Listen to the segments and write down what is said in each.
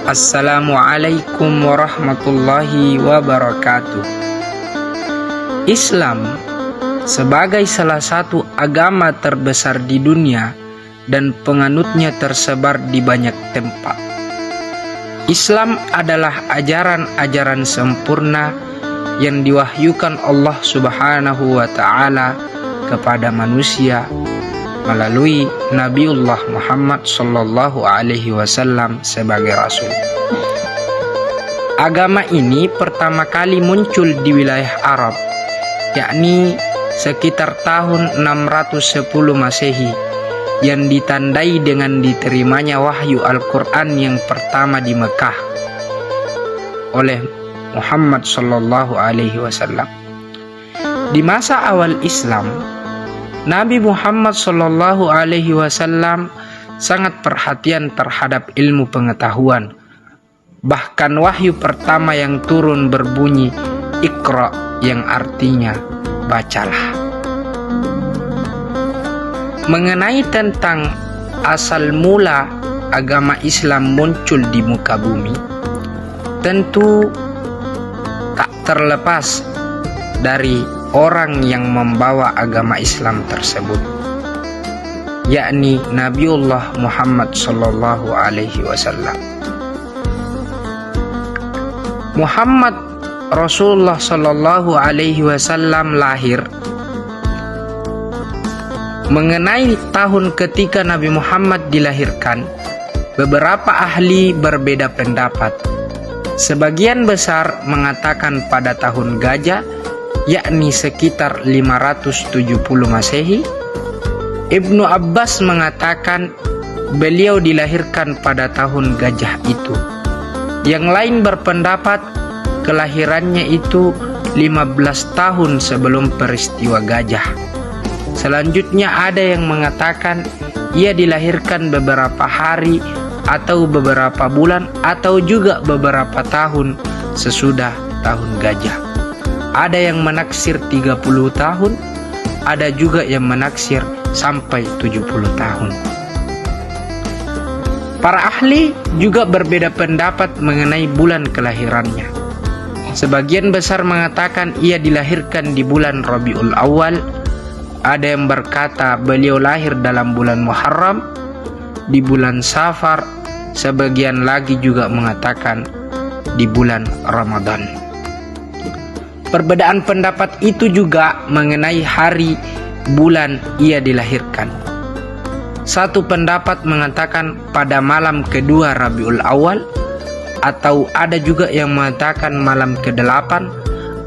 Assalamualaikum warahmatullahi wabarakatuh. Islam sebagai salah satu agama terbesar di dunia dan penganutnya tersebar di banyak tempat. Islam adalah ajaran-ajaran sempurna yang diwahyukan Allah Subhanahu wa Ta'ala kepada manusia melalui Nabiullah Muhammad sallallahu alaihi wasallam sebagai rasul. Agama ini pertama kali muncul di wilayah Arab, yakni sekitar tahun 610 Masehi, yang ditandai dengan diterimanya wahyu Al-Quran yang pertama di Mekah oleh Muhammad sallallahu alaihi wasallam. Di masa awal Islam, Nabi Muhammad sallallahu alaihi wasallam sangat perhatian terhadap ilmu pengetahuan. Bahkan wahyu pertama yang turun berbunyi Iqra, yang artinya bacalah. Mengenai tentang asal mula agama Islam muncul di muka bumi, tentu tak terlepas dari orang yang membawa agama Islam tersebut, yakni Nabiullah Muhammad sallallahu alaihi wasallam. Muhammad Rasulullah sallallahu alaihi wasallam lahir. Mengenai tahun ketika Nabi Muhammad dilahirkan, beberapa ahli berbeda pendapat. Sebagian besar mengatakan pada tahun gajah, yakni sekitar 570 Masehi. Ibnu Abbas mengatakan beliau dilahirkan pada tahun gajah itu. Yang lain berpendapat kelahirannya itu 15 tahun sebelum peristiwa gajah. Selanjutnya ada yang mengatakan ia dilahirkan beberapa hari atau beberapa bulan atau juga beberapa tahun sesudah tahun gajah. Ada yang menaksir 30 tahun, ada juga yang menaksir sampai 70 tahun. Para ahli juga berbeda pendapat mengenai bulan kelahirannya. Sebagian besar mengatakan ia dilahirkan di bulan Rabiul Awal. Ada yang berkata beliau lahir dalam bulan Muharram, di bulan Safar. Sebagian lagi juga mengatakan di bulan Ramadan. Perbedaan pendapat itu juga mengenai hari bulan ia dilahirkan. Satu pendapat mengatakan pada malam kedua Rabiul Awal, atau ada juga yang mengatakan malam ke-8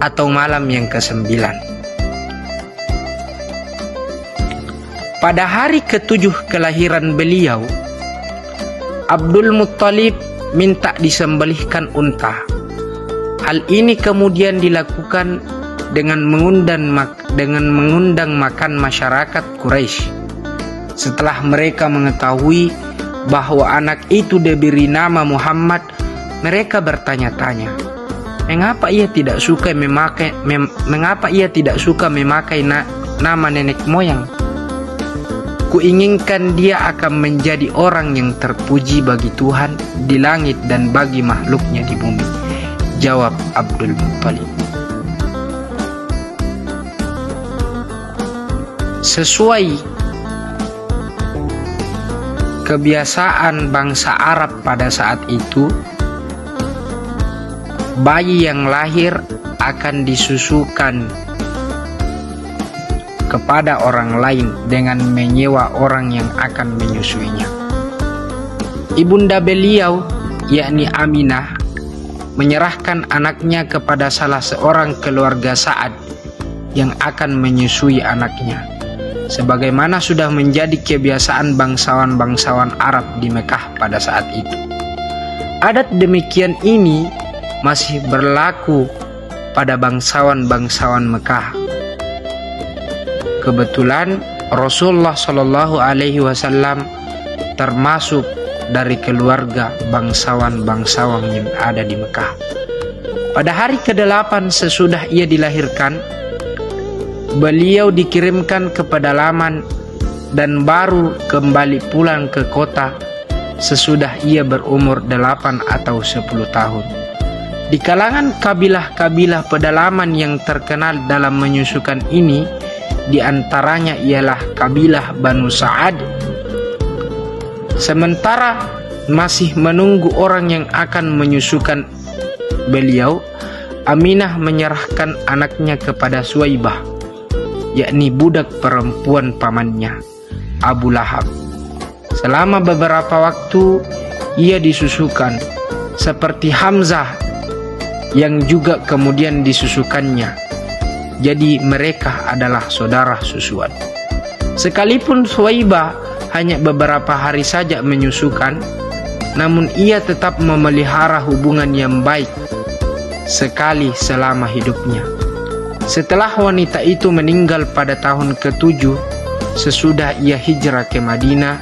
atau malam yang ke-9. Pada hari ke-7 kelahiran beliau, Abdul Muttalib minta disembelihkan unta. Hal ini kemudian dilakukan dengan mengundang makan masyarakat Quraisy. Setelah mereka mengetahui bahwa anak itu diberi nama Muhammad, mereka bertanya-tanya, mengapa ia tidak suka memakai nama nenek moyang? Kuinginkan dia akan menjadi orang yang terpuji bagi Tuhan di langit dan bagi makhluknya di bumi, jawab Abdul Muttalib. Sesuai kebiasaan bangsa Arab pada saat itu, bayi yang lahir akan disusukan kepada orang lain dengan menyewa orang yang akan menyusuinya. Ibunda beliau, yakni Aminah, menyerahkan anaknya kepada salah seorang keluarga Sa'ad yang akan menyusui anaknya, sebagaimana sudah menjadi kebiasaan bangsawan-bangsawan Arab di Mekah pada saat itu. Adat demikian ini masih berlaku pada bangsawan-bangsawan Mekah. Kebetulan Rasulullah Shallallahu Alaihi Wasallam termasuk dari keluarga bangsawan-bangsawan yang ada di Mekah. Pada hari ke-8 sesudah ia dilahirkan, beliau dikirimkan ke pedalaman dan baru kembali pulang ke kota sesudah ia berumur 8 atau 10 tahun. Di kalangan kabilah-kabilah pedalaman yang terkenal dalam menyusukan ini, di antaranya ialah kabilah Banu Sa'ad. Sementara masih menunggu orang yang akan menyusukan beliau, Aminah menyerahkan anaknya kepada Suwaibah, yakni budak perempuan pamannya, Abu Lahab. Selama beberapa waktu ia disusukan, seperti Hamzah yang juga kemudian disusukannya. Jadi mereka adalah saudara susuan. Sekalipun Suwaibah hanya beberapa hari saja menyusukan, namun ia tetap memelihara hubungan yang baik sekali selama hidupnya. Setelah wanita itu meninggal pada tahun ke-7 sesudah ia hijrah ke Madinah,